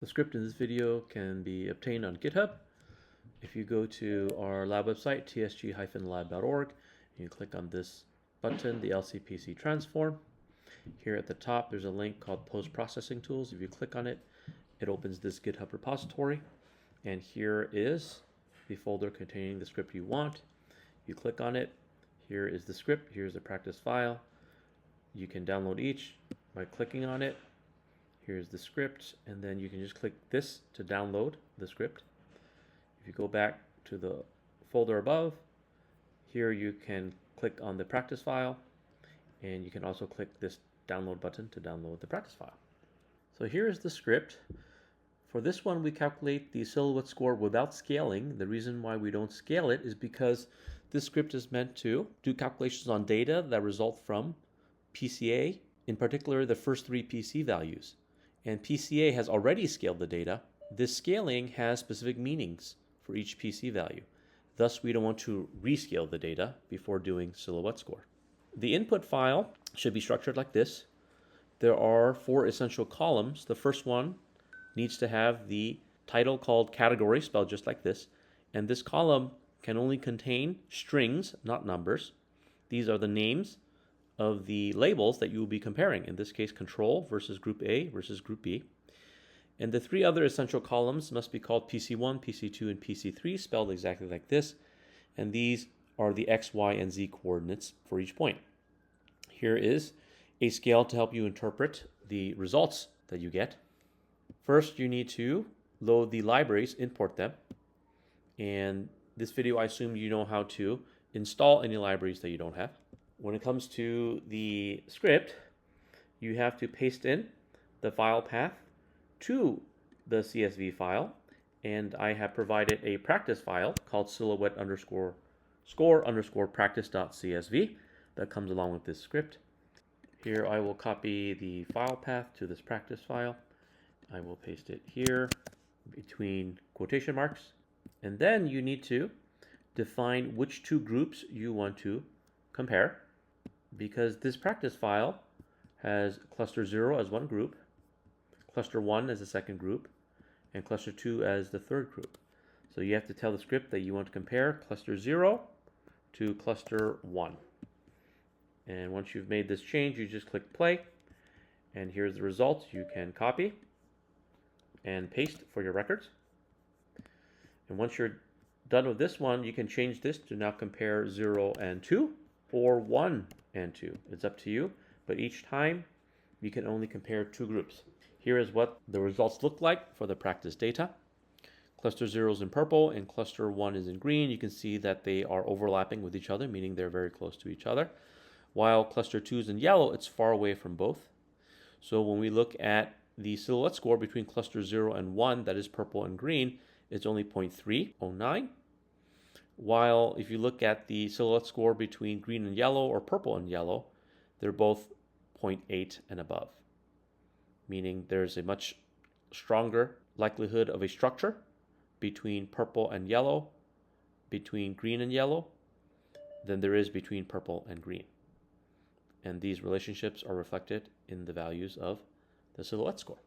The script in this video can be obtained on GitHub. If you go to our lab website, tsg-lab.org, you click on this button, the LCPC transform. Here at the top, there's a link called Post-Processing Tools. If you click on it, it opens this GitHub repository. And here is the folder containing the script you want. You click on it. Here is the script. Here's the practice file. You can download each by clicking on it. Here's the script, and then you can just click this to download the script. If you go back to the folder above, here you can click on the practice file, and you can also click this download button to download the practice file. So here is the script. For this one, we calculate the silhouette score without scaling. The reason why we don't scale it is because this script is meant to do calculations on data that result from PCA, in particular the first three PC values. And PCA has already scaled the data. This scaling has specific meanings for each PC value. Thus, we don't want to rescale the data before doing silhouette score. The input file should be structured like this. There are 4 essential columns. The first one needs to have the title called category, spelled just like this. And this column can only contain strings, not numbers. These are the names of the labels that you will be comparing. In this case, control versus group A versus group B. And the 3 other essential columns must be called PC1, PC2, and PC3, spelled exactly like this. And these are the X, Y, and Z coordinates for each point. Here is a scale to help you interpret the results that you get. First, you need to load the libraries, import them. And this video, I assume you know how to install any libraries that you don't have. When it comes to the script, you have to paste in the file path to the CSV file, and I have provided a practice file called silhouette_score_practice.csv that comes along with this script. Here I will copy the file path to this practice file. I will paste it here between quotation marks, and then you need to define which 2 groups you want to compare, because this practice file has cluster 0 as one group, cluster 1 as the second group, and cluster 2 as the third group. So you have to tell the script that you want to compare cluster 0 to cluster 1. And once you've made this change, you just click play, and here's the results. You can copy and paste for your records. And once you're done with this one, you can change this to now compare 0 and 2 or 1 and 2. It's up to you, but each time you can only compare 2 groups. Here is what the results look like for the practice data. Cluster 0 is in purple and cluster 1 is in green. You can see that they are overlapping with each other, meaning they're very close to each other. While cluster 2 is in yellow, it's far away from both. So when we look at the silhouette score between cluster 0 and 1, that is purple and green, it's only 0.309. While if you look at the silhouette score between green and yellow or purple and yellow, they're both 0.8 and above, meaning there's a much stronger likelihood of a structure between purple and yellow, between green and yellow, than there is between purple and green. And these relationships are reflected in the values of the silhouette score.